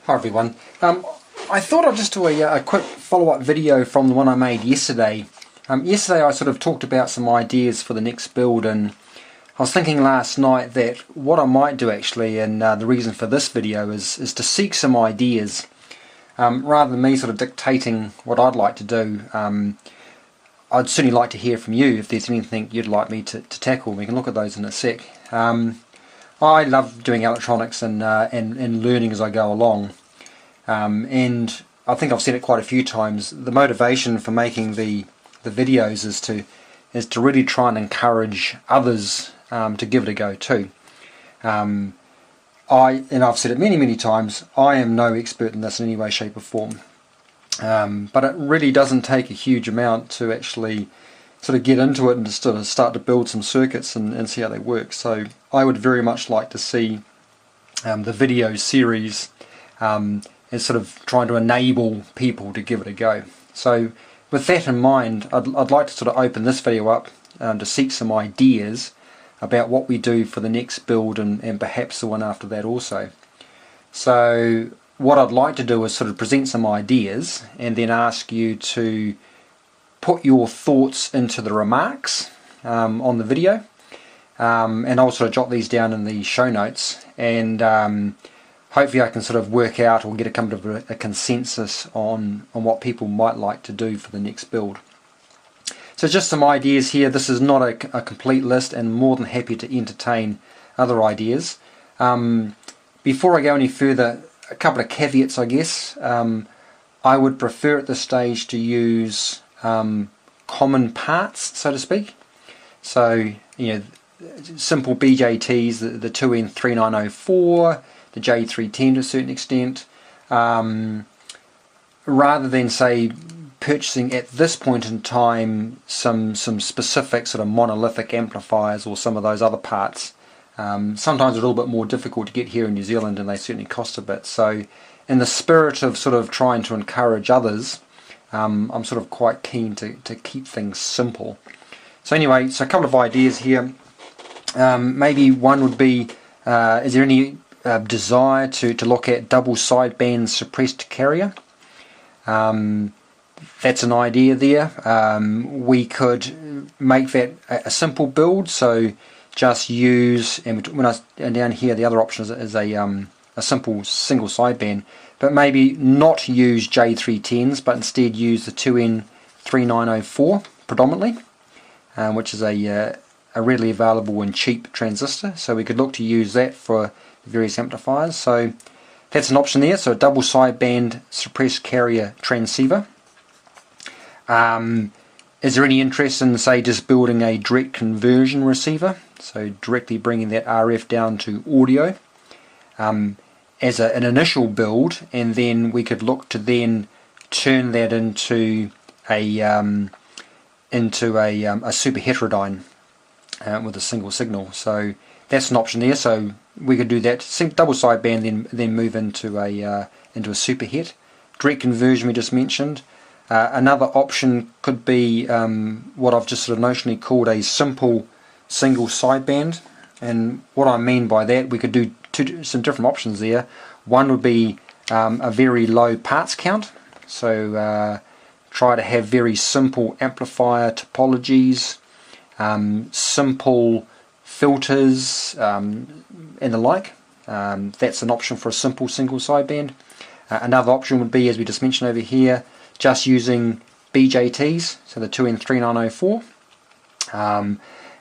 Hi everyone. I thought I'd just do a quick follow-up video from the one I made yesterday. Yesterday I sort of talked about some ideas for the next build, and I was thinking last night that what I might do actually, and the reason for this video is to seek some ideas rather than me sort of dictating what I'd like to do. I'd certainly like to hear from you if there's anything you'd like me to tackle. We can look at those in a sec. I love doing electronics and learning as I go along, and I think I've said it quite a few times. The motivation for making the videos is to really try and encourage others to give it a go too. And I've said it many times, I am no expert in this in any way, shape or form, but it really doesn't take a huge amount to actually sort of get into it and just sort of start to build some circuits and see how they work. So I would very much like to see the video series as sort of trying to enable people to give it a go. So with that in mind, I'd like to sort of open this video up to seek some ideas about what we do for the next build and perhaps the one after that also. So what I'd like to do is sort of present some ideas and then ask you to put your thoughts into the remarks on the video, and I'll sort of jot these down in the show notes, and hopefully I can sort of work out or get a kind of a consensus on what people might like to do for the next build. So just some ideas here. This is not a complete list, and more than happy to entertain other ideas. Before I go any further, a couple of caveats I guess. I would prefer at this stage to use common parts, so to speak. So, you know, simple BJTs, the 2N3904, the J310 to a certain extent, rather than say purchasing at this point in time some specific sort of monolithic amplifiers or some of those other parts. Sometimes a little bit more difficult to get here in New Zealand, and they certainly cost a bit. So in the spirit of sort of trying to encourage others, I'm sort of quite keen to keep things simple. So anyway, so a couple of ideas here. Maybe one would be, is there any desire to look at double sideband suppressed carrier? That's an idea there. We could make that a simple build, so just use, and down here the other option is a simple single sideband, but maybe not use J310s, but instead use the 2N3904 predominantly, which is a readily available and cheap transistor. So we could look to use that for various amplifiers. So that's an option there. So a double sideband suppressed carrier transceiver. Is there any interest in, say, just building a direct conversion receiver? So directly bringing that RF down to audio as an initial build, and then we could look to then turn that into a super heterodyne with a single signal. So that's an option there. So we could do that double sideband, then move into a super het. Direct conversion we just mentioned. Another option could be what I've just sort of notionally called a simple single sideband, and what I mean by that, we could do some different options there. One would be a very low parts count, so try to have very simple amplifier topologies, simple filters, and the like. That's an option for a simple single sideband. Another option would be, as we just mentioned over here, just using BJTs, so the 2N3904,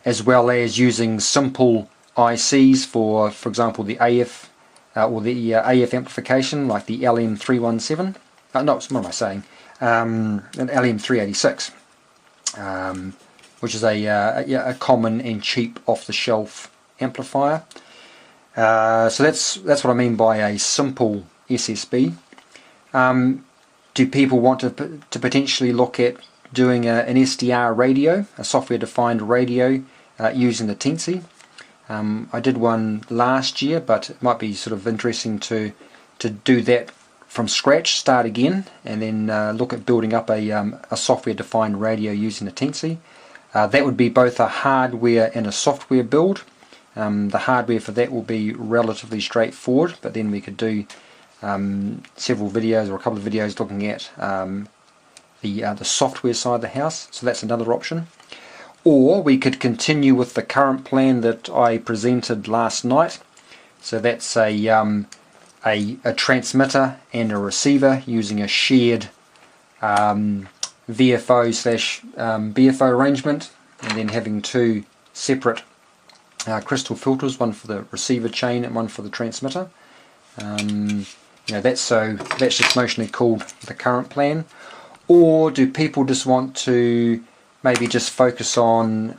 as well as using simple ICs for example, the AF or the AF amplification, like the LM317. No, what am I saying? An LM386, which is a common and cheap off-the-shelf amplifier. So that's what I mean by a simple SSB. Do people want to potentially look at doing an SDR radio, a software-defined radio, using the Teensy? I did one last year, but it might be sort of interesting to do that from scratch, start again, and then look at building up a software-defined radio using the Teensy. That would be both a hardware and a software build. The hardware for that will be relatively straightforward, but then we could do several videos or a couple of videos looking at the software side of the house, so that's another option. Or we could continue with the current plan that I presented last night. So that's a transmitter and a receiver using a shared VFO/BFO arrangement, and then having two separate crystal filters, one for the receiver chain and one for the transmitter. That's just notionally called the current plan. Or do people just want to maybe just focus on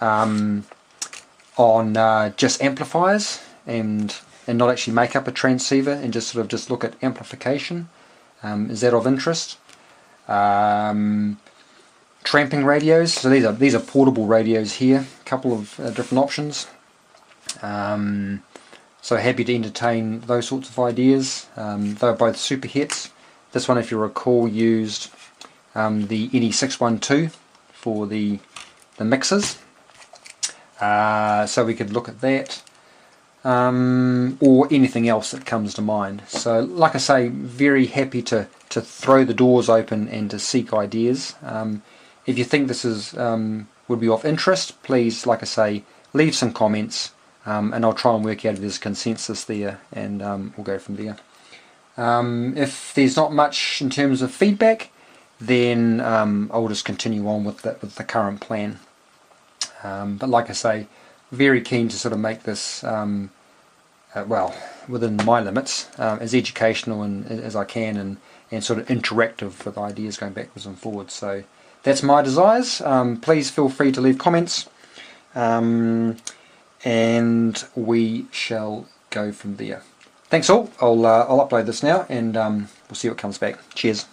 just amplifiers and not actually make up a transceiver and just sort of just look at amplification? Is that of interest? Tramping radios. So these are portable radios here. A couple of different options. So happy to entertain those sorts of ideas. They're both super hits. This one, if you recall, used the NE612 for the mixers. So we could look at that. Or anything else that comes to mind. So like I say, very happy to throw the doors open and to seek ideas. If you think this is would be of interest, please, like I say, leave some comments, and I'll try and work out if there's consensus there, and we'll go from there. If there's not much in terms of feedback, then I'll just continue on with the current plan. But like I say, very keen to sort of make this well, within my limits, as educational and as I can, and sort of interactive with ideas going backwards and forwards. So that's my desires. Please feel free to leave comments, and we shall go from there. Thanks all. I'll upload this now, and we'll see what comes back. Cheers.